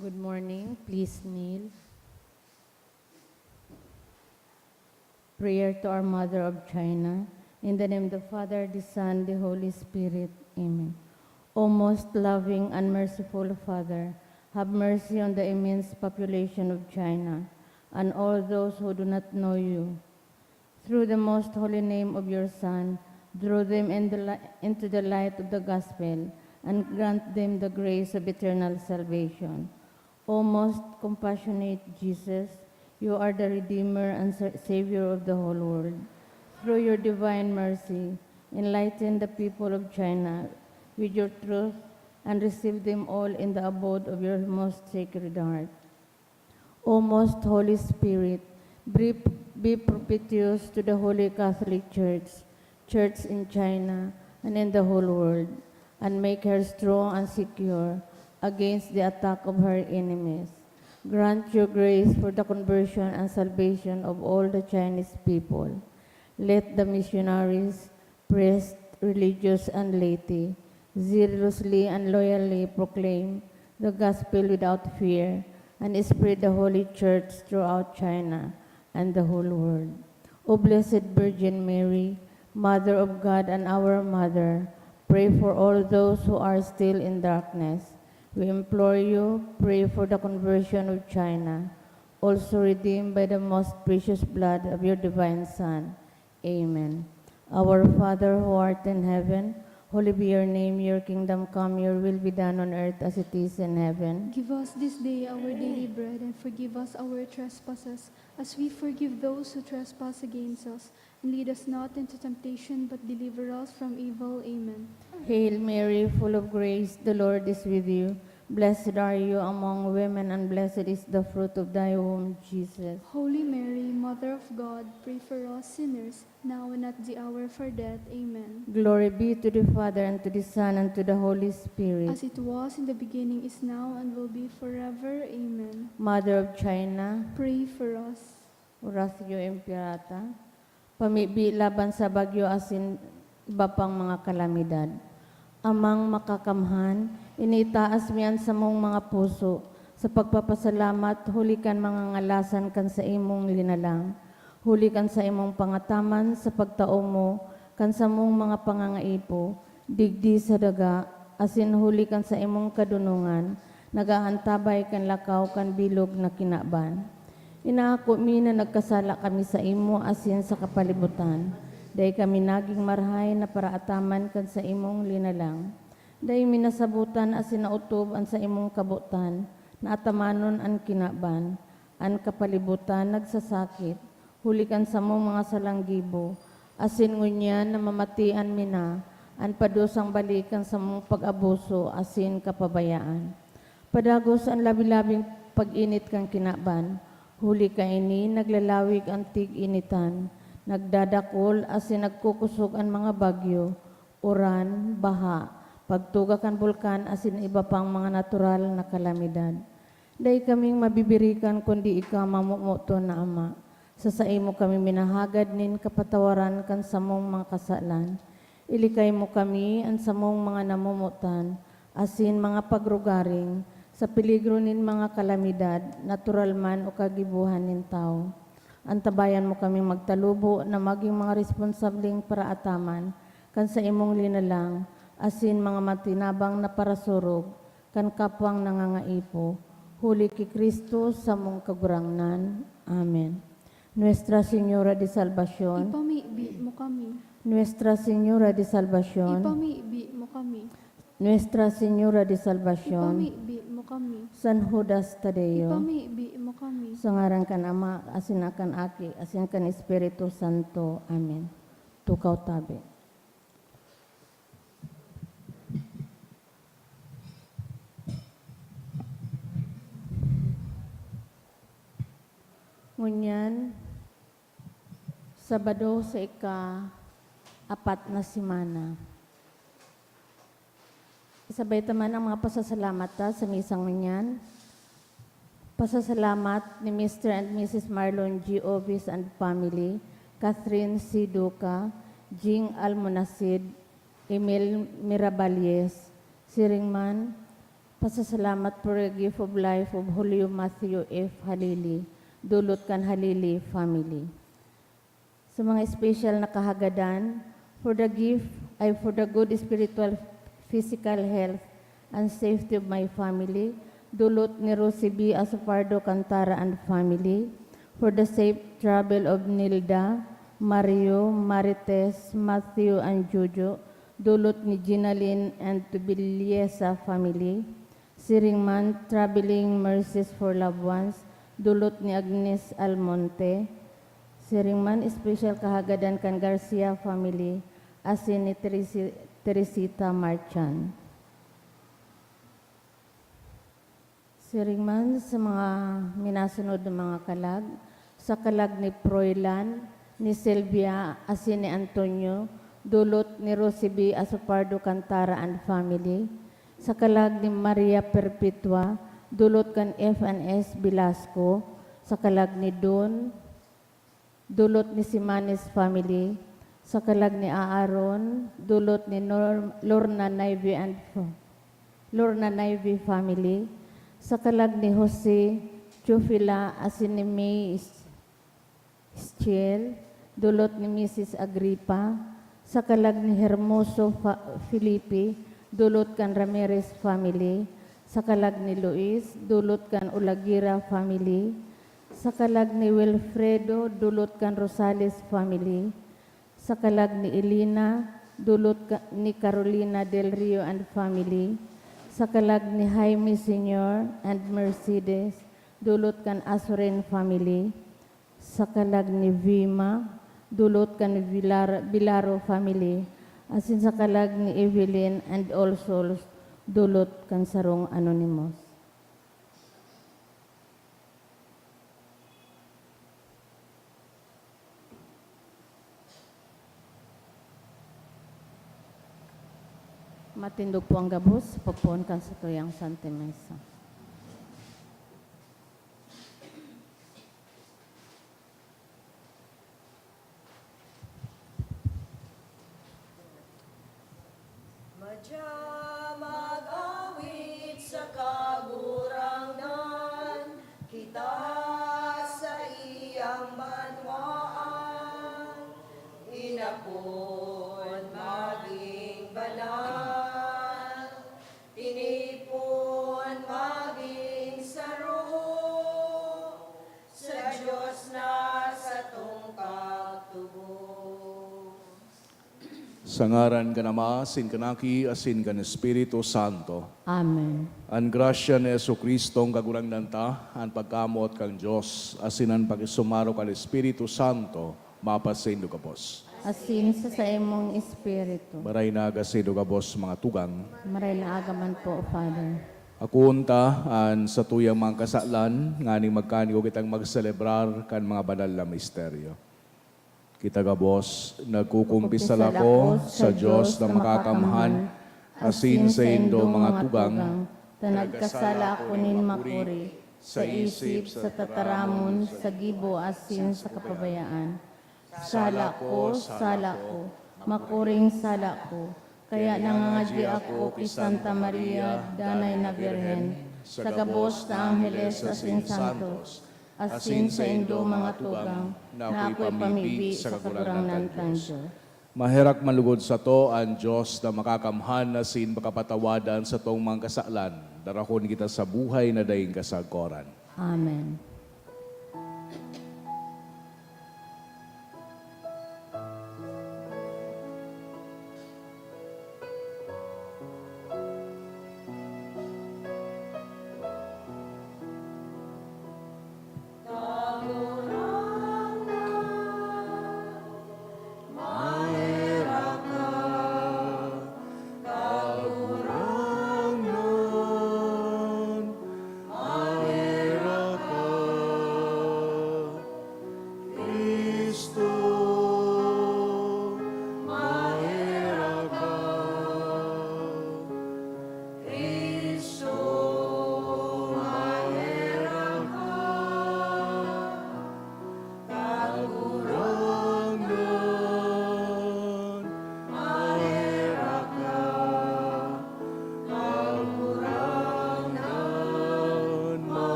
Good morning. Please kneel. Prayer to our Mother of China. In the name of the Father, the Son, the Holy Spirit. Amen. O most loving and merciful Father, have mercy on the immense population of China and all those who do not know you. Through the most holy name of your Son, draw them into the light of the gospel and grant them the grace of eternal salvation. O most compassionate Jesus, you are the Redeemer and Savior of the whole world. Through your divine mercy, enlighten the people of China with your truth and receive them all in the abode of your most sacred heart. O most Holy Spirit, be propitious to the Holy Catholic Church in China and in the whole world, and make her strong and secure against the attack of her enemies. Grant your grace for the conversion and salvation of all the Chinese people. Let the missionaries, priests, religious, and laity zealously and loyally proclaim the gospel without fear and spread the Holy Church throughout China and the whole world. O Blessed Virgin Mary, Mother of God and our Mother, pray for all those who are still in darkness. We implore you, pray for the conversion of China, also redeemed by the most precious blood of your divine Son. Amen. Our Father who art in heaven, holy be your name, your kingdom come, your will be done on earth as it is in heaven. Give us this day our daily bread, and forgive us our trespasses, as we forgive those who trespass against us. And lead us not into temptation, but deliver us from evil. Amen. Hail Mary, full of grace, the Lord is with you. Blessed are you among women, and blessed is the fruit of thy womb, Jesus. Holy Mary, Mother of God, pray for us sinners, now and at the hour of our death. Amen. Glory be to the Father, and to the Son, and to the Holy Spirit. As it was in the beginning, is now, and will be forever. Amen. Mother of China, Pray for us. Oratio Impierata, pamibi laban sa bagyo asin iba pang mga kalamidad. Amang makakamhan, initaas miyan sa mong mga puso, sa pagpapasalamat, hulikan mga ngalasan kan sa imong linalang, hulikan sa imong pangataman sa pagtao mo, kan sa mong mga pangangaipo, digdi sa daga, asin hulikan sa imong kadunungan, nagaantabay kan lakaw kan bilog na kinaban. Inaako mi na nagkasala kami sa imo asin sa kapalibutan. Day kami naging marhay na paraataman kan sa imong linalang. Day minasabutan asin nautob an sa imong kabutan, na atamanon an kinaban, an kapalibutan nagsasakit, hulikan sa mong mga salanggibo, asin ngunyan na mamatian mina, an padusang balikan sa mong pag-abuso asin kapabayaan. Padagos ang labi-labing pag-init kang kinaban, huli ka ini naglalawig ang tig-initan, nagdadakol asin nagkukusog ang mga bagyo, uran, baha, pagtuga kan bulkan asin iba pang mga natural na kalamidad. Day kaming mabibirikan kundi ikaw mamumuto na Ama. Sa mo kami minahagad nin kapatawaran kan samong mga kasalan. Ilikay mo kami ang samong mga namumutan, asin mga pagrugaring, sa peligro nin mga kalamidad, natural man o kagibuhan nin tao. Antabayan mo kaming magtalubo na maging mga responsabling paraataman, kan sa imong linalang, asin mga matinabang na parasurog, kan kapwang nangangaipo, huli ki Kristo sa mong kagurangnan. Amen. Nuestra Señora de Salvación, Ipamibi mo kami. Nuestra Señora de Salvación, Ipamibi mo kami. Nuestra Señora de Salvación, Ipamibi mo kami. San Judas Tadeo, Ipamibi mo kami. sa ngaran kan Ama, asin akan Aki, asin kan Espiritu Santo. Amen. Tukaw tabi. Ngunyan, Sabado sa ika-4 na simana. Isabay taman ang mga pasasalamat sa misang ngunyan. Pasasalamat ni Mr. and Mrs. Marlon G. Ovis and family, Catherine C. Duca, Jing Almonasid, Emil Miraballes, Siringman, Pasasalamat for the gift of life of Julio Matthew F. Halili, dulot kan Halili family. Sa mga special na kahagadan, for the gift ay for the good spiritual, physical health, and safety of my family, dulot ni Rosie B. Asopardo Cantara and family, for the safe travel of Nilda, Mario, Marites, Matthew, and Jojo, dulot ni Ginalyn and Tubiliesa family, Siringman, traveling mercies for loved ones, dulot ni Agnes Almonte, Siringman, special kahagadan kan Garcia family, asin ni Teresita Marchan. Siringman sa mga minasunod ng mga kalag, sa kalag ni Proylan, ni Sylvia, asin ni Antonio, dulot ni Rosie B. Asopardo Cantara and family, sa kalag ni Maria Perpetua, dulot kan F&S Velasco, sa kalag ni Don, dulot ni Simanes family, sa kalag ni Aaron, dulot ni Lorna Naive family, sa kalag ni Jose Chufila, asin ni May Schiel, dulot ni Mrs. Agripa, sa kalag ni Hermoso Felipe, dulot kan Ramirez family, sa kalag ni Luis, dulot kan Ulagira family, sa kalag ni Wilfredo, dulot kan Rosales family, sa kalag ni Elena, dulot ni Carolina Del Rio and family, sa kalag ni Jaime Sr. and Mercedes, dulot kan Azuren family, sa kalag ni Vima, dulot kan Vilaro family, asin sa kalag ni Evelyn and All Souls, dulot kan Sarong Anonymous. Matindog po ang gabos, papon kan sa tuyang Santa Mesa. Madya mag-awit sa kagurangan, kita sa iyang banwaan, inapon maging banal, tinipon maging saro, sa Diyos na sa tungkag tubo. Sa ngaran ka Ama, asin ka naki, asin ka ng Espiritu Santo. Amen. Ang grasya ni Jesucristo ang kagurang nanta, ang pagkamot kang Diyos, asin ang pag-isumaro ka ng Espiritu Santo, mapasindo ka pos. Asin sa imong espiritu. Maray na agasido ka pos mga tugang. Maray na agaman po, Father. Ako unta, an sa tuyang mga kasalan, nganing magkanigo kitang magselebrar kan mga banal na misteryo. Kita ka Boss, nagkukumpisal ako sa Diyos na makakamhan, asin sa indo mga tugang, na nagkasala ako nin makuri, sa isip, sa tataramon, sa gibo, asin sa kapabayaan. Sala ko, makuring sala ko, kaya nangangadi ako kay Santa Maria, Danay na Birhen, sa gabos na Angeles, asin Santos, asin sa indo mga tugang, na ako'y pamibi sa kakurangan ng Diyos. Maherak malugod sa to ang Diyos na makakamhan na sin makapatawadan sa tong mga kasalan. Darakon kita sa buhay na daing kasagkoran. Amen. Mahera ka,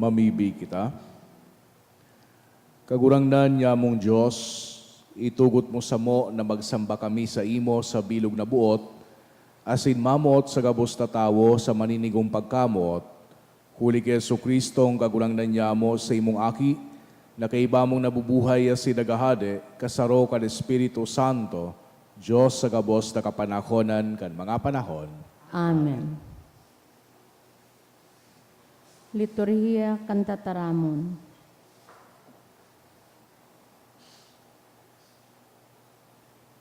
Mamibi kita. Kagurangnan niya mong Diyos, itugot mo sa mo na magsamba kami sa imo sa bilog na buot, asin mamot sa gabos na tawo sa maninigong pagkamot, huli kay Jesucristong kagurangnan niya mo sa imong aki, na kaiba mong nabubuhay asin nagahade, kasaro kan Espiritu Santo, Diyos sa gabos na kapanahonan kan mga panahon. Amen. Liturhiya Kantataramon.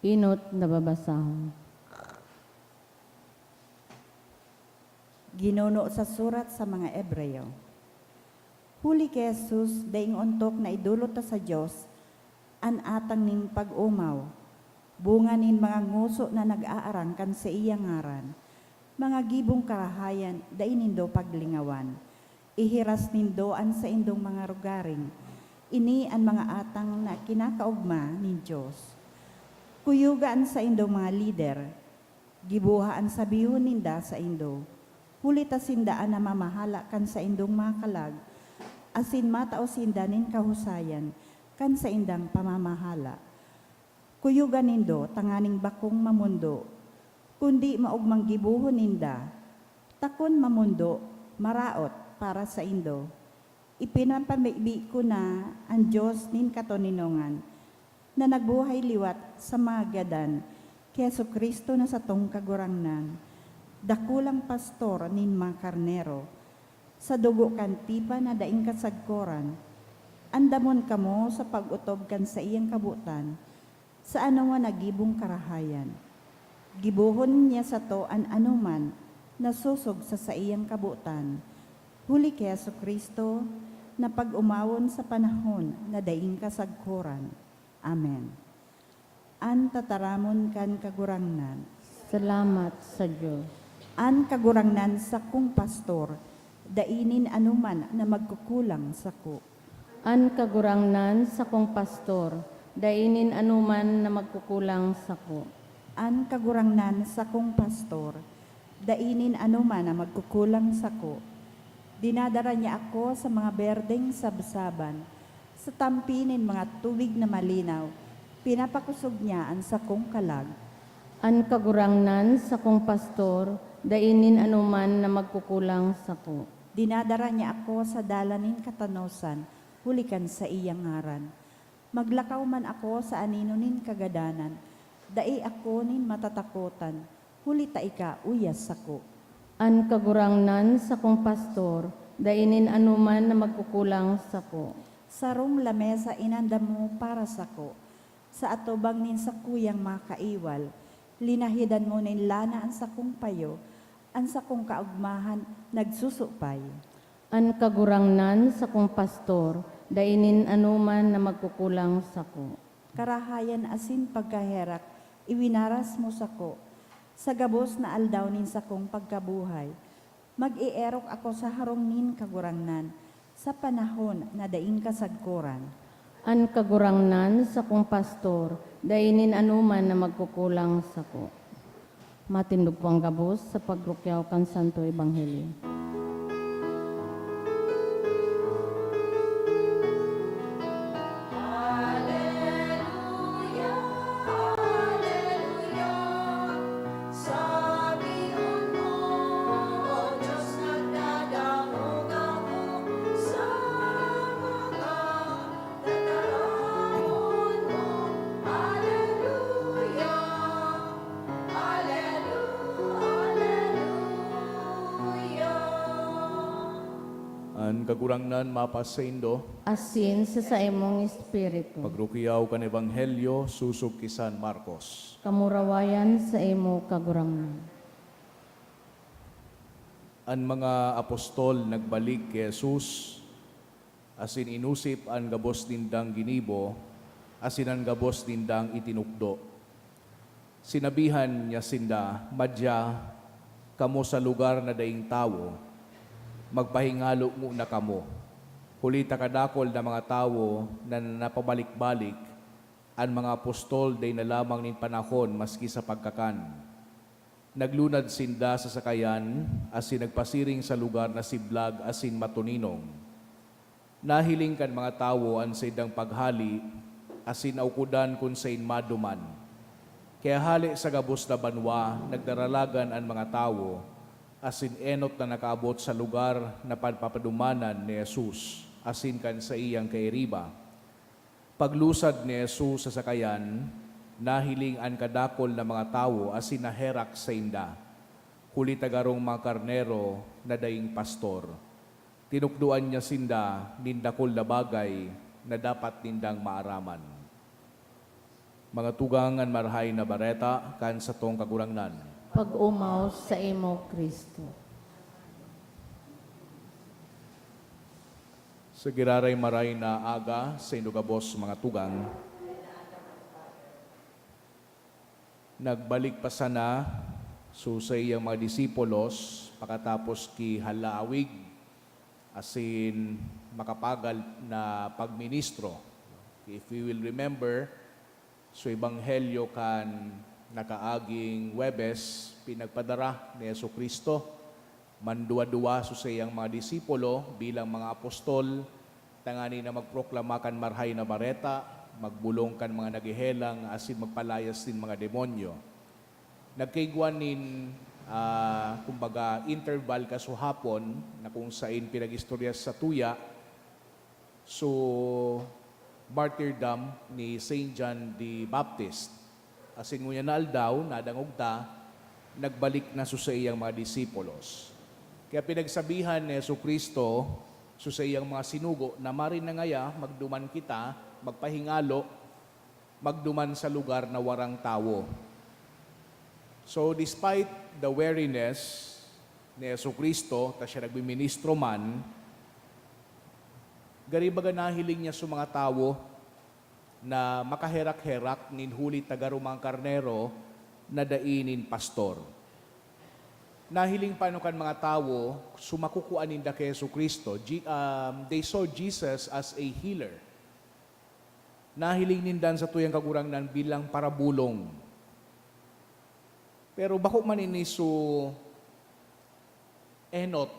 Inot na babasahon. Ginuno sa surat sa mga Ebreo. Huli kay Jesus, daing untok na idulot ta sa Diyos, an atang ning pag-umaw, bunga nin mga nguso na nag-aarang kan sa iyang ngaran, mga gibong karahayan, daing nindo paglingawan, ihiras nindoan sa indong mga rugaring, ini ang mga atang na kinakaugma nin Diyos. Kuyugaan sa indong mga lider, gibuhaan sa bihon ninda sa indo, hulita sindaan na mamahala kan sa indong mga kalag, asin matao sindanin kahusayan kan sa indang pamamahala. Kuyugan nindo tanganing bakong mamundo, kundi maugmang gibuhon ninda, takon mamundo, maraot para sa indo. Ipinapamibi ko na ang Diyos nin katoninongan, na nagbuhay liwat sa mga gadan, kay Jesucristo na sa tong kagurangnan, dakulang pastor nin mga karnero, sa dugo kan tipa na daing kasagkoran, andamon kamo sa pag-utob kan sa iyang kabutan, sa ano nga nagibong karahayan. Gibuhon niya sa to an anuman, nasusog sa iyang kabutan, huli kay Jesucristo, na pag-umawon sa panahon na daing kasagkoran. Amen. An tataramon kan kagurangnan. Salamat sa Diyos. An kagurangnan sa kung pastor, dainin anuman na magkukulang sa ko. An kagurangnan sa kong pastor, dainin anuman na magkukulang sa ko. An kagurangnan sa kung pastor, dainin anuman na magkukulang sa ko. Dinadara niya ako sa mga berdeng sabsaban, sa tampinin mga tubig na malinaw, pinapakusog niya ang sakong kalag. An kagurangnan sa kong pastor, dainin anuman na magkukulang sa ko. Dinadara niya ako sa dalanin katanosan, hulikan sa iyang ngaran. Maglakaw man ako sa anino nin kagadanan, dai ako nin matatakotan, hulita ika uyas sako. An kagurangnan sa kong pastor, dainin anuman na magkukulang sa ko. Sarong lamesa inanda mo para sako, sa atubang nin sakuyang makaiwal, linahidan mo nin lana ang sakong payo, ang sakong kaugmahan nagsusupay. An kagurangnan sa kong pastor, dainin anuman na magkukulang sa ko. Karahayan asin pagkaherak, iwinaras mo sako, sa gabos na aldaw nin sakong pagkabuhay. Mag-ierok ako sa harong nin kagurangnan, sa panahon na daing kasagkuran. An kagurangnan sa kong pastor, dainin anuman na magkukulang sa ko. Matindog po ang gabos sa pagrukyaw kan Santo Ebanghelyo. Alleluia, Alleluia. Sabihin mo, O Diyos, nagdadahog ako sa mga tataramon mo. Alleluia, Alleluia. An kagurangnan mapas sa indo, Asin sa imong espiritu. pagrukiyaw kan Ebanghelyo, susog kisan Marcos. Kamurawayan sa imo kagurangnan. An mga apostol nagbalik kay Jesus, asin inusip ang gabos nindang ginibo, asin ang gabos nindang itinukdo. Sinabihan niya sinda, madya, kamo sa lugar na daing tawo, magpahingalo muna kamo. Hulita kadakol na mga tawo na napabalik-balik, ang mga apostol day na lamang nin panahon maski sa pagkakan. Naglunad sinda sa sakayan, asin nagpasiring sa lugar na siblag asin matuninong. Nahiling kan mga tawo an sa idang paghali, asin aukudan kun sa maduman. Kaya hali sa gabos na banwa, nagdaralagan ang mga tawo, asin enot na nakaabot sa lugar na pagpapadumanan ni Jesus, asin kan sa iyang kairiba. Paglusad ni Jesus sa sakayan, nahiling ang kadakol na mga tawo, asin naherak sa inda. Huli tagarong mga karnero na daing pastor. Tinukduan niya sinda nindakol na bagay na dapat nindang maaraman. Mga tugangan marhay na bareta kan sa tong kagurangnan. Pag-umaw sa imo, Kristo. Sa giraray maray na aga sa inugabos mga tugang, nagbalik pa sana sa iyang mga disipulos pakatapos ki halaawig asin makapagal na pagministro. If we will remember, so Ebanghelyo kan nakaaging Webes, pinagpadara ni Jesucristo, manduwa-duwa sa iyang mga disipulo bilang mga apostol, tangani na magproklama kan marhay na bareta, magbulong kan mga nagihelang, asin magpalayas din mga demonyo. Nagkaigwanin, kumbaga, interval kasuhapon na kung saan pinag-istorya sa tuya, so martyrdom ni Saint John the Baptist. Asin ngunya na aldaw, nadangogta, nagbalik na sa iyang mga disipulos. Kaya pinagsabihan ni Jesucristo sa iyang mga sinugo na marin na ngaya, magduman kita, magpahingalo, magduman sa lugar na warang tawo. So despite the weariness ni Jesucristo, ta siya nagbiministro man, garibaga nahiling niya sa mga tawo na makaherak-herak nin huli tagarumang karnero na dainin pastor. Nahiling pa kan mga tawo, sumakukuan ninda kay Jesucristo. They saw Jesus as a healer. Nahiling nindan sa tuyang kagurangnan bilang parabulong. Pero bako man iniso enot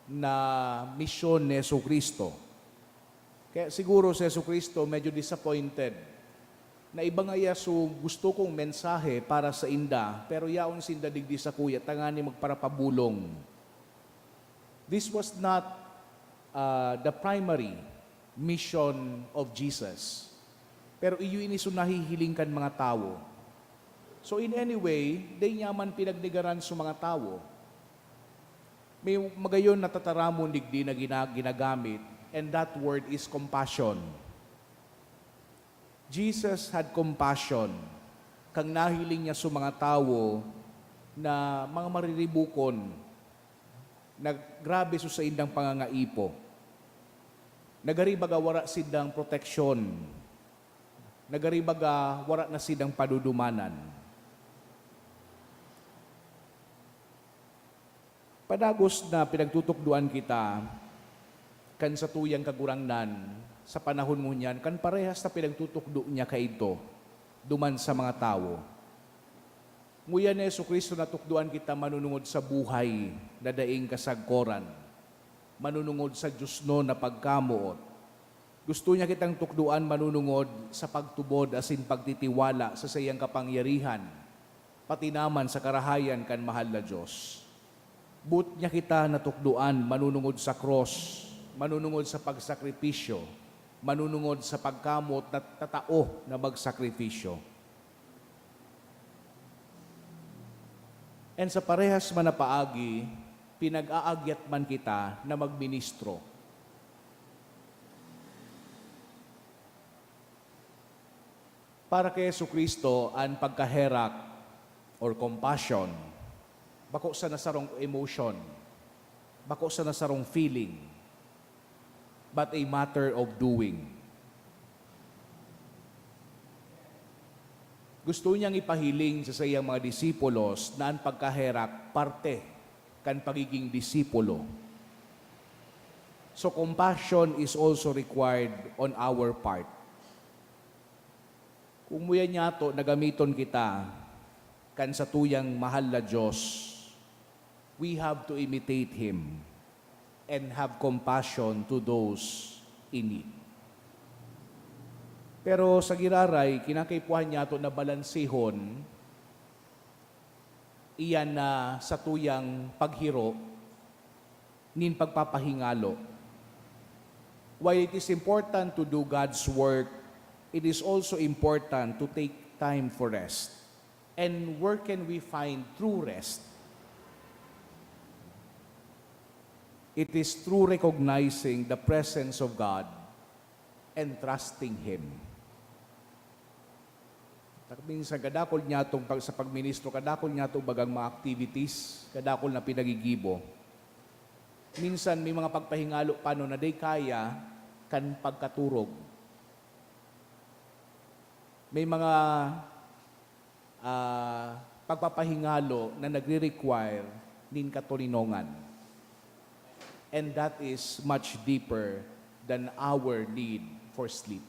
na misyon ni Jesucristo. Kaya siguro si Jesucristo medyo disappointed na iba nga so gusto kong mensahe para sa inda, pero yaon sinda digdi sa kuya, tangani magparapabulong. This was not the primary mission of Jesus. Pero iyo iniso nahihiling kan mga tao. So in any way, day nyaman pinagnigaran sa mga tao. May magayon na tataramon digdi na ginagamit, and that word is compassion. Jesus had compassion. Kang nahiling niya sa mga tao na mga mariribukon, na grabe sa indang pangangaipo. Nagaribaga wara sidang proteksyon. Nagaribaga wara na sidang padudumanan. Padagos na pinagtutukduan kita kan sa tuyang kagurangnan sa panahon mo niyan, kan parehas na pinagtutukdo niya kaito duman sa mga tao. Nguya ni Jesucristo na tukduan kita manunungod sa buhay na daing kasagkoran, manunungod sa Diyos no na pagkamuot. Gusto niya kitang tukduan manunungod sa pagtubod asin pagtitiwala sa sayang kapangyarihan, pati naman sa karahayan kan mahal na Diyos. But niya kita natukduan manunungod sa cross, manunungod sa pagsakripisyo, manunungod sa pagkamot na tatao na magsakripisyo. And sa parehas man na paagi, pinag-aagyat man kita na magministro. Para kay Jesucristo, ang pagkaherak or compassion, bako sa nasarong emotion, bako sa nasarong feeling, but a matter of doing. Gusto niyang ipahiling sa sayang mga disipulos na ang pagkaherak parte kan pagiging disipulo. So compassion is also required on our part. Kung muya niya to, nagamiton kita kan sa tuyang mahal na Diyos, we have to imitate Him and have compassion to those in need. Pero sa giraray, kinakaipuhan niya ito na balansihon, iyan na sa tuyang paghiro, nin pagpapahingalo. While it is important to do God's work, it is also important to take time for rest. And where can we find true rest? It is through recognizing the presence of God and trusting Him. Minsan kadakol niya itong sa pagministro, kadakol niya itong bagang mga activities, kadakol na pinagigibo. Minsan may mga pagpahingalo paano na day kaya kan pagkaturog. May mga pagpapahingalo na nagre-require nin katulinongan. And that is much deeper than our need for sleep.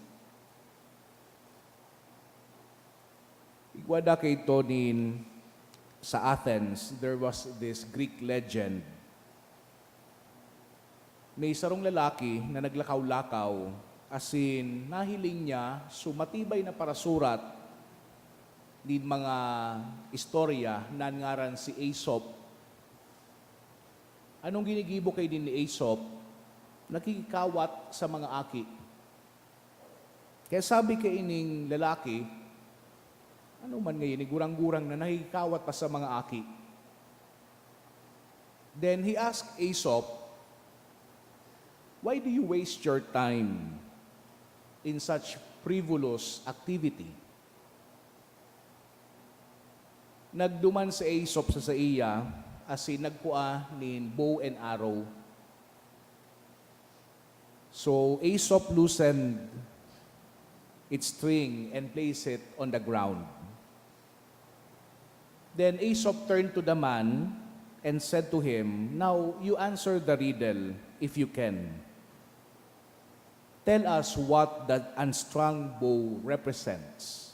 Igwada kay Tonin, sa Athens, there was this Greek legend. May sarong lalaki na naglakaw-lakaw, as in, nahiling niya, sumatibay na parasurat din mga istorya na ngaran si Aesop. Anong ginigibo kay din ni Aesop? Nakikawat sa mga aki. Kaya sabi kay ining lalaki, ano man ngayon, gurang-gurang na nakikawat pa sa mga aki. Then he asked Aesop, why do you waste your time in such frivolous activity? Nagduman si Aesop sa iya, as in nagpua nin bow and arrow. So Aesop loosened its string and placed it on the ground. Then Aesop turned to the man and said to him, now you answer the riddle if you can. Tell us what that unstrung bow represents.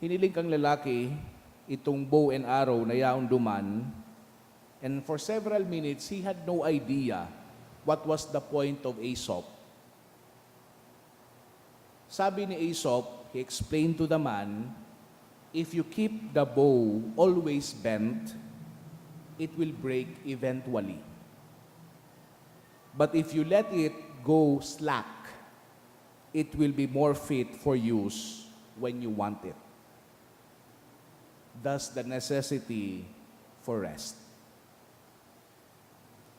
Hiniling kang lalaki itong bow and arrow na yaon duman, and for several minutes he had no idea what was the point of Aesop. Sabi ni Aesop, he explained to the man, if you keep the bow always bent, it will break eventually. But if you let it go slack, it will be more fit for use when you want it. Thus the necessity for rest.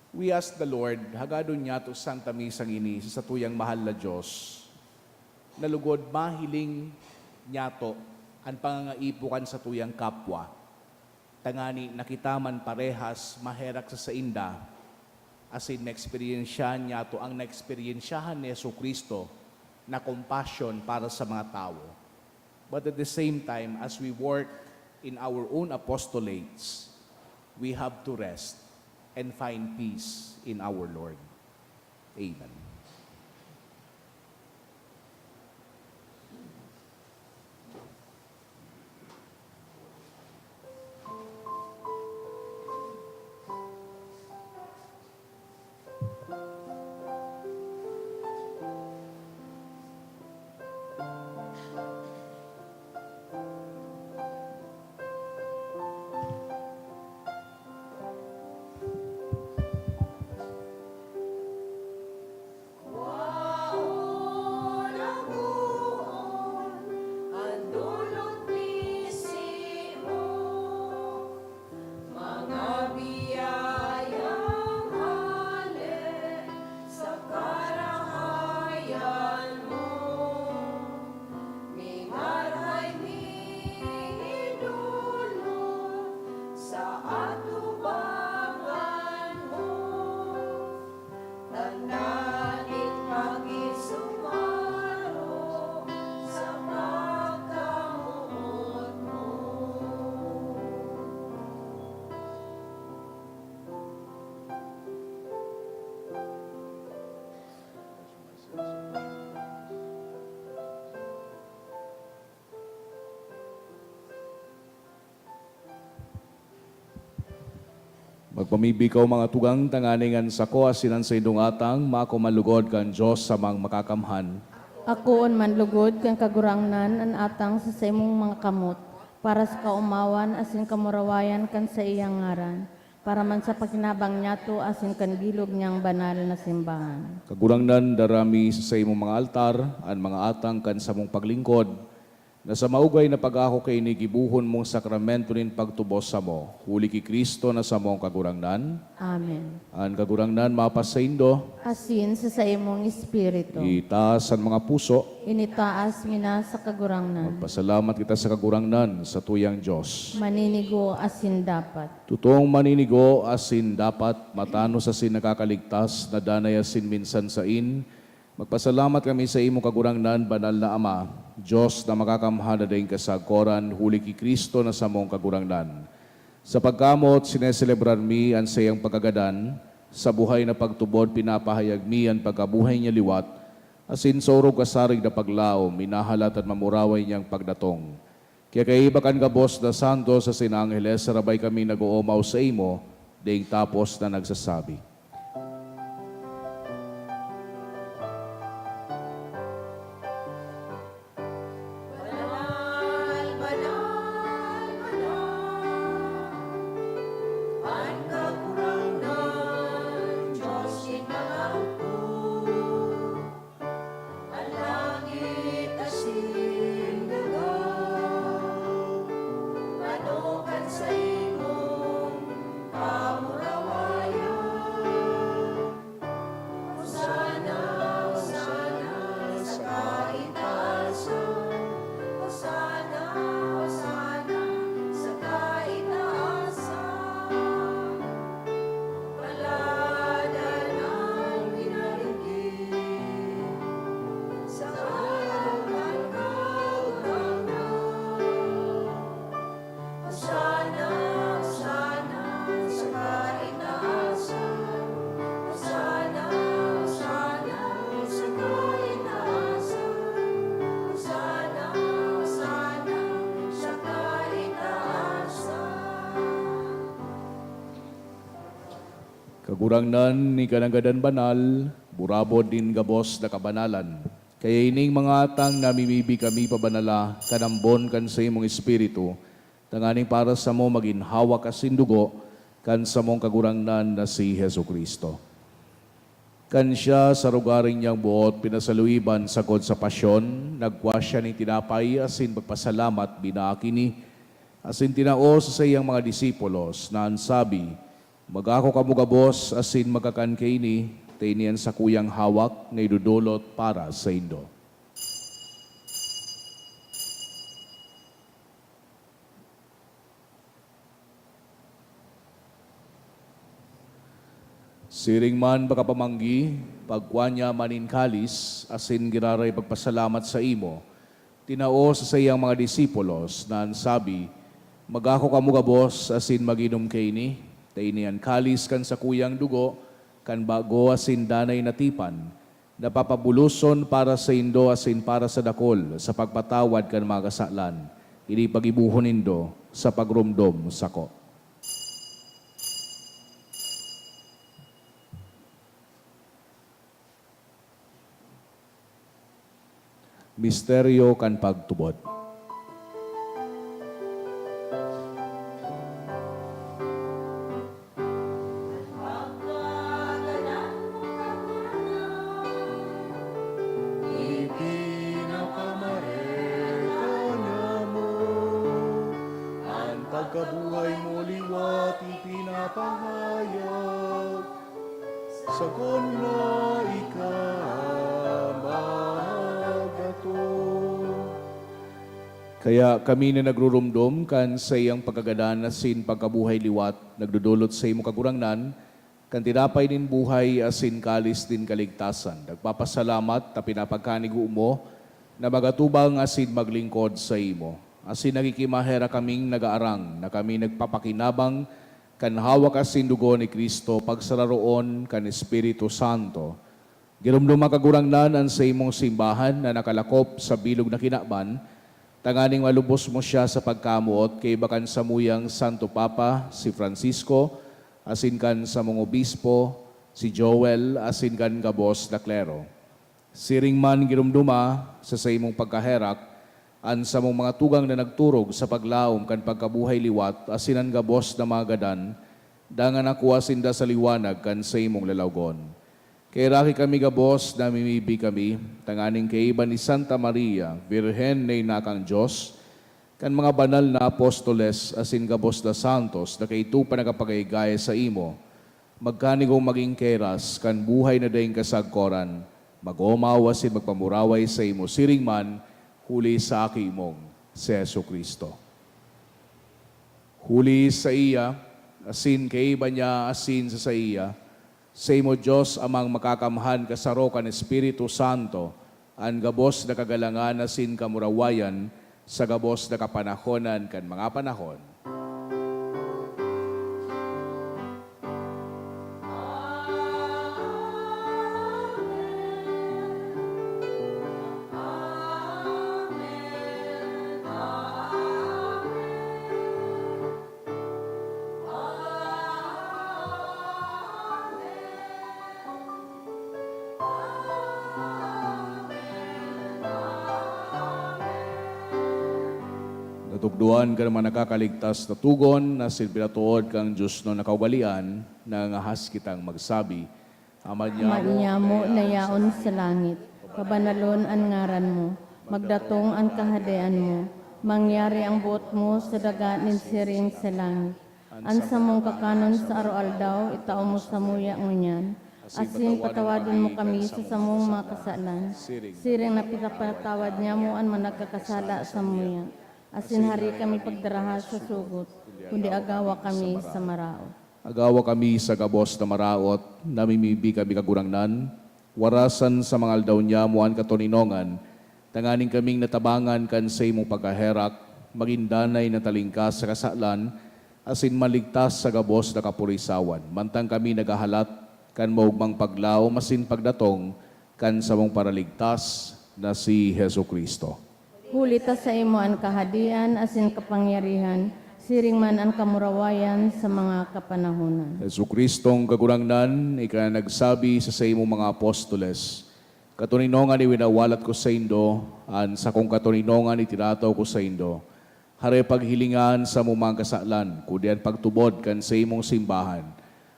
We ask the Lord, hagadon niya to Santa Misang ini sa tuyang mahal na Diyos, na lugod mahiling niya to ang pangangaipukan sa tuyang kapwa. Tangani nakitaman parehas maherak sa sainda, as in na-experiensyahan niya to ang na-experiensyahan ni Jesucristo na compassion para sa mga tao. But at the same time, as we work in our own apostolates, we have to rest and find peace in our Lord. Amen. Magpamibikaw mga tugang tanganingan sa ko asinan sa indong atang mako malugod kan Dios sa mga makakamhan. Akoon manlugod kang kagurangnan an atang sa imong mga kamot para sa kaumawan asin kamurawayan kan sa iyang ngaran para man sa pagkinabang niyato asin kan bilog niyang banal na simbahan. Kagurangnan darami sa imong mga altar an mga atang kan sa mong paglingkod na sa maugay na pag-ako kay gibuhon mong sakramento nin pagtubos sa mo. Huli ki Kristo na sa mong kagurangnan. Amen. An kagurangnan mapas sa indo, Asin sa imong espiritu. itaas ang mga puso. Initaas mina sa kagurangnan. Magpasalamat kita sa kagurangnan sa tuyang Diyos. Maninigo asin dapat. Tutong maninigo asin dapat matano sa sin nakakaligtas na danay asin minsan sa in. Magpasalamat kami sa imo kagurangnan, banal na Ama, Diyos na makakamhana daing kasagkoran, huli ki Kristo na sa mong kagurangnan. Sa pagkamot, sineselebrar mi ang sayang pagkagadan, sa buhay na pagtubod, pinapahayag mi ang pagkabuhay niya liwat, asin sa urog kasarig na paglaom, minahalat at mamuraway niyang pagdatong. Kaya kaibakan ka, Boss na Santo, sa sinangheles, sarabay kami nag-uumaw sa imo, daing tapos na nagsasabi. Banal, banal, banal, ang kagurangnan, Diyos inangako. Ang langit asin daga, panukan sa imong kamurawayan. Hosana, hosana sa kaitaasan. Hosana, hosana sa kaitaasan. Paladan ang pinaligid sa kalangan kagurangnan. Hosana, hosana sa kaitaasan. Hosana, hosana sa kaitaasan. Hosana, hosana sa kaitaasan. Kagurangnan ni kanagadan banal, burabod din gabos na kabanalan. Kaya ining mga atang namimibi kami pabanala, kanambon kan sa imong espiritu, tanganing para sa mo maginhawa ka sindugo, kan sa mong kagurangnan na si Heso Kristo. Kan siya sa rugaring niyang buot, pinasaluiban sagod sa pasyon, nagwa siya ni tinapay, asin pagpasalamat, binakini, asin tinao sa iyang mga disipulos, na ansabi, magako kamugabos, asin magakan kaini, tainian sa kuyang hawak, ngay dudulot para sa indo. Siring man baka pamanggi, pagkuanya manin kalis, asin giraray pagpasalamat sa imo, tinao sa iyang mga disipulos, na ansabi, magako kamugabos, asin maginom kaini, tainian kalis kan sa kuyang dugo, kan bago asin danay natipan, napapabuluson para sa indo asin para sa dakol, sa pagpatawad kan mga kasaklan, ini pagibuhon indo sa pagrumdom sako. Misteryo kan pagtubod. Pagkaganan mo kagurangnan, ipinapamareka niya mo. Ang pagkabuhay mo liwat ipinapahayag, sa na ikamagato. Kaya kami na nagrurumdum kan sa iyang pagkagadan asin pagkabuhay liwat, nagdudulot sa imo kagurangnan, kan tinapay din buhay asin kalis din kaligtasan. Nagpapasalamat ta pinapagkanigo mo na magatubang asin maglingkod sa imo. Asin nagikimahera kaming nagaarang na kami nagpapakinabang kan hawak asin dugo ni Kristo pagsararoon kan Espiritu Santo. Girumdum makagurangnan ang sa imong simbahan na nakalakop sa bilog na kinakban, tanganing malubos mo siya sa pagkamuot kay bakan sa muyang Santo Papa, si Francisco, asin kan sa mga obispo, si Joel, asin kan gabos na klero. Siring man girumduma sa imong pagkaherak, an sa mong mga tugang na nagturog sa paglaom kan pagkabuhay liwat, asinan gabos na magadan, dangan ako asinda sa liwanag kan sa imong lalawgon. Kay raki kami gabos na mimibi kami, tanganing kaiba ni Santa Maria, Virhen na inakang Diyos, kan mga banal na apostoles asin gabos na santos na kay ito panagapagaygaya sa imo, magkanigong maging keras kan buhay na daing kasagkoran, mag-omaw asin magpamuraway sa imo siring man, huli sa aki imong si Yesu Kristo. Huli sa iya, asin kaiba niya asin sa iya, sa imo Diyos amang makakamhan kasaro kan Espiritu Santo, ang gabos na kagalangan asin kamurawayan, sa gabos na kapanahonan kan mga panahon. Natugduan ka naman nakakaligtas na tugon na silbiratuod kang Diyos no nakawalian na ngahas kitang magsabi. Ama Niya mo na yaon sa langit, kabanalon ang ngaran mo, magdatong ang kahadean mo, mangyari ang buot mo sa daga nin siring sa langit. Ansa mong kakanon sa araw-aldaw, itao mo sa muya ngunyan, asin patawadin mo kami sa samong mga kasalan, siring na pinapatawad niya mo ang managkakasala sa muya. Asin hari kami pagdaraha sa sugot, kundi agawa kami sa marao. Agawa kami sa gabos na maraot, namimibi kami kagurangnan, warasan sa mga aldaw niya muan katoninongan, tanganing kaming natabangan kan sa imong pagkaherak, magindanay na talingkas sa kasalan, asin maligtas sa gabos na kapurisawan. Mantang kami nagahalat, kan maugmang paglaw, masin pagdatong, kan sa mong paraligtas na si Hesu Kristo. Hulita sa imo ang kahadian, asin kapangyarihan, siring man ang kamurawayan sa mga kapanahunan. Hesu Kristong kagurangnan, ika nagsabi sa imong mga apostoles, katuninongan iwinawalat ko sa indo, an sa kong katuninongan itirataw ko sa indo, hare paghilingan sa mumang kasalan, kudian pagtubod kan sa imong simbahan,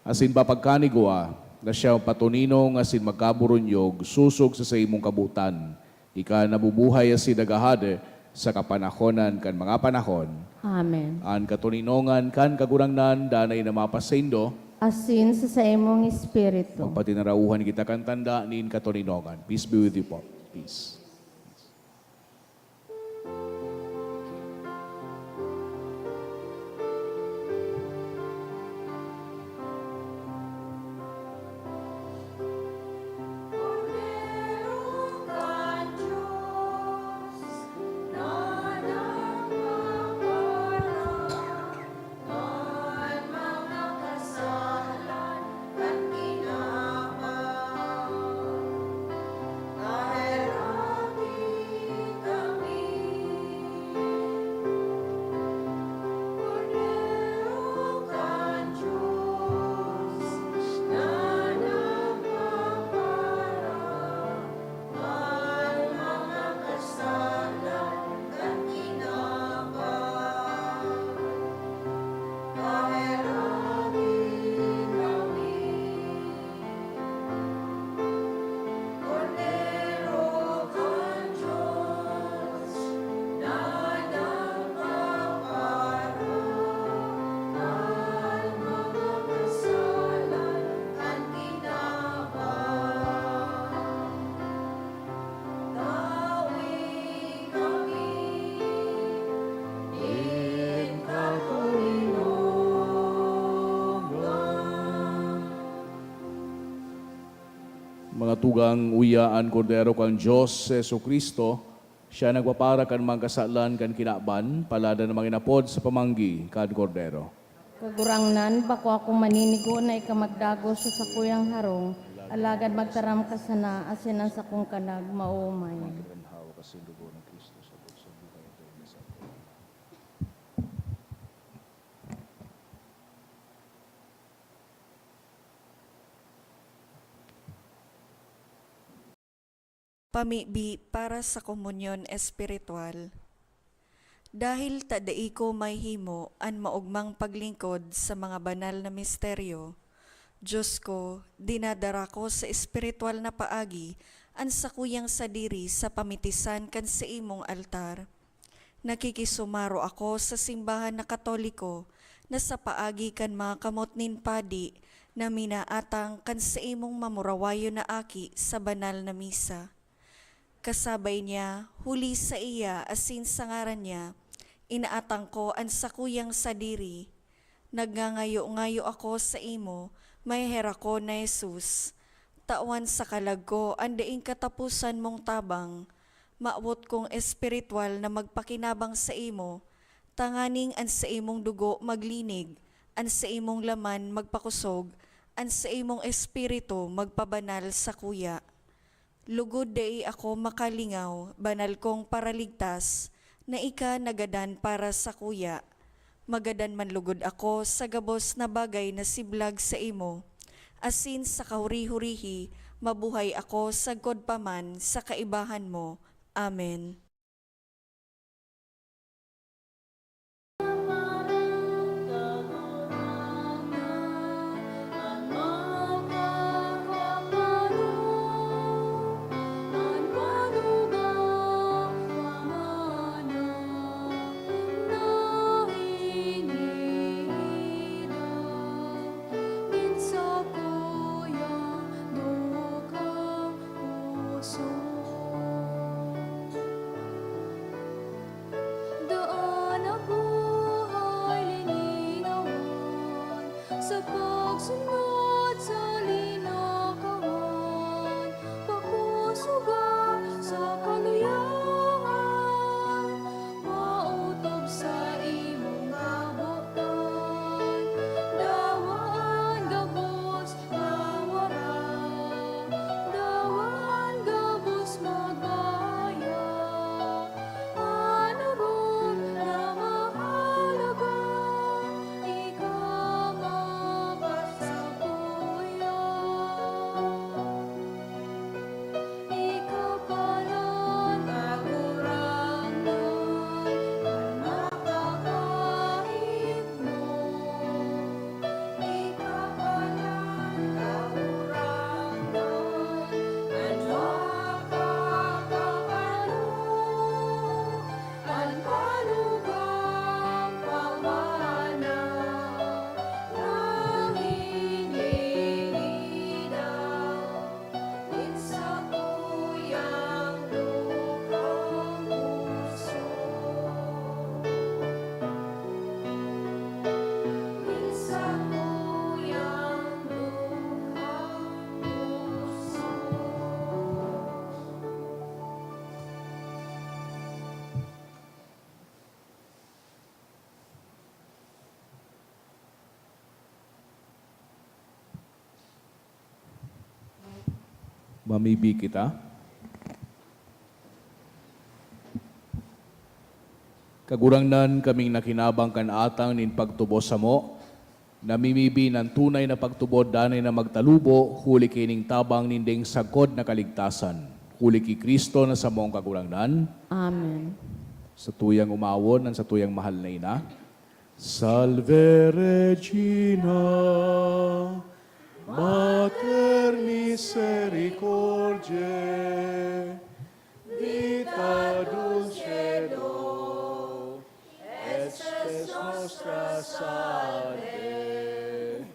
asin papagkanigwa, na siya patuninong asin magkaburunyog, susog sa imong kabutan, ika nabubuhay asin nagahade sa kapanahonan kan mga panahon. Amen. An katuninongan kan kagurangnan, danay na mapasaindo, Asin sa imong espiritu. magpatinarauhan kita kan tanda nin katuninongan. Peace be with you po. Peace. Mga tugang uyaan kordero kang Diyos, Yesu Kristo, siya nagpapara kan mga kasalan kan kinaban, palada na mga inapod sa pamanggi kan kordero. Kagurangnan, bako ako maninigo na ikamagdago sa sakuyang harong, alagad magtaram ka sana, asin ang sakong kanag maumay. Pamibi para sa komunyon espiritual. Dahil tadai ko may himo an maugmang paglingkod sa mga banal na misteryo, Diyos ko, dinadara ko sa espiritual na paagi an sakuyang sadiri sa pamitisan kan sa imong altar. Nakikisumaro ako sa simbahan na Katoliko na sa paagi kan mga kamot nin padi na minaatang kan sa imong mamurawayo na aki sa banal na misa. Kasabay niya, huli sa iya asin sa ngaran niya, inaatang ko ang sakuyang sadiri. Nagngangayo-ngayo ako sa imo, may hera ko na Jesus. Tawan sa kalag ko, andaing katapusan mong tabang. Maawot kong espiritual na magpakinabang sa imo, tanganing an sa imong dugo maglinig, an sa imong laman magpakusog, an sa imong espiritu magpabanal sa kuya. Lugod dai ako makalingaw, banal kong paraligtas, na ika nagadan para sa kuya. Magadan man lugod ako sa gabos na bagay na siblag sa imo. Asin sa kahuri-hurihi, mabuhay ako sa godpaman sa kaibahan mo. Amen. Daan ang buhay lininawan sa pagsunod sa linakawan, pakusuga sa kaluyahan, mautob sa imong kabutan, dawaan gabos mawara, dawaan gabos magbaya. Anagon na mahalaga, ikaw mapasapuya. Ikaw palan kagurangan, makakahit mo. Ikaw palan kagurangan, makakapalo. Ang panugang pamana ng inigidaw, minsa kuyang lukang puso. Minsa kuyang lukang puso. Mamibi kita. Kagurangnan kaming nakinabang kan atang nin pagtubos sa mo, namimibi ng tunay na pagtubod danay na magtalubo, huli kining tabang ninding sagkod na kaligtasan. Huli ki Kristo na sa mong kagurangnan, Amen. sa tuyang umawon ng sa tuyang mahal na ina. Salve Regina, Mater misericordiae, vita dulcedo, et spes nostra salve,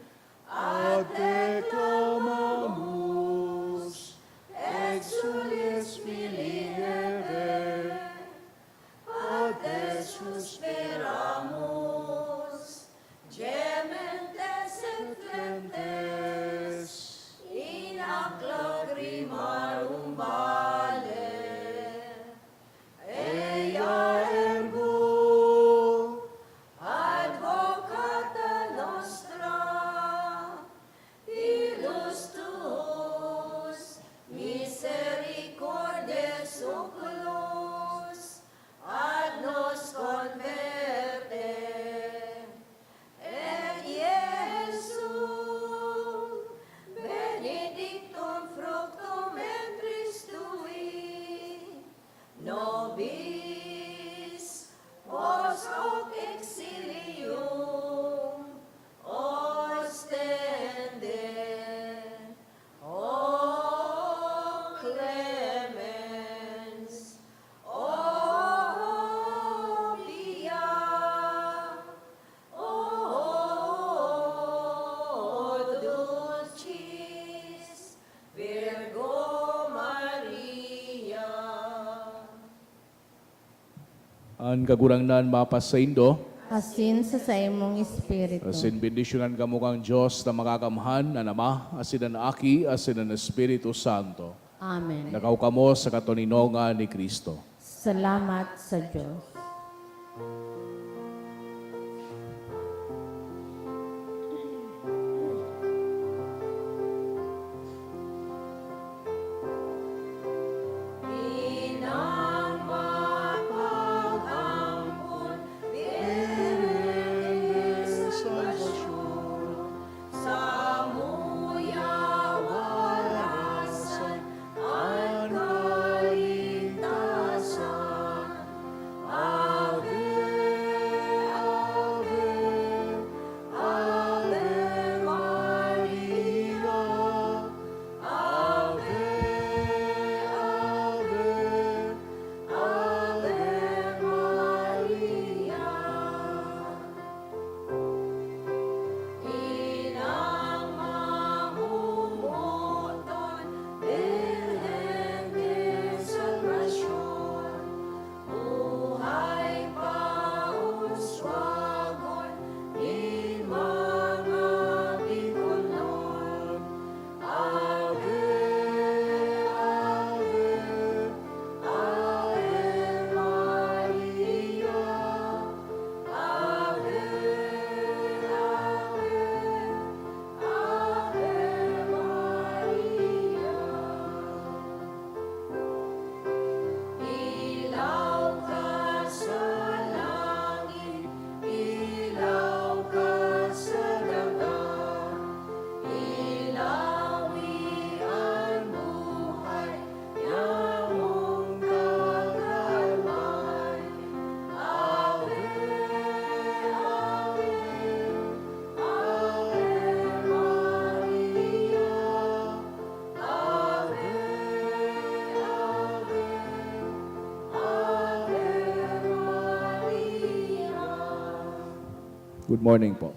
ad te clamamus, exules filii Eve, ad te suspiramus, Gementes et flentes, in ac lacrimarum Ang kagurangnan mapas sa Indo, asin sa imong espiritu. asin bendisyonan kamo kang Diyos na makakamhan, na Ama, asin ang Aki, asin ang Espiritu Santo. Amen. Nakaw kamo sa katuninongan ni Kristo. Salamat sa Diyos. Inang mapag-ampon, Birhen salvasyon, sa muyawalasan, ang kaligtasan. Ave, Ave, Ave Maria. Ave, Ave, Ave Maria. Inang mamumuton, Birhen de salvasyon, buhay pauswagon, in mga Bicolon. Ave, Ave, Ave Maria. Ave, Ave, Ave Maria. Ilaw ka sa langit, ilaw ka sa dagat, ilawi ang buhay, yamong kagalmay. Ave, Ave, Ave Maria. Ave, Ave, Ave Maria. Good morning po.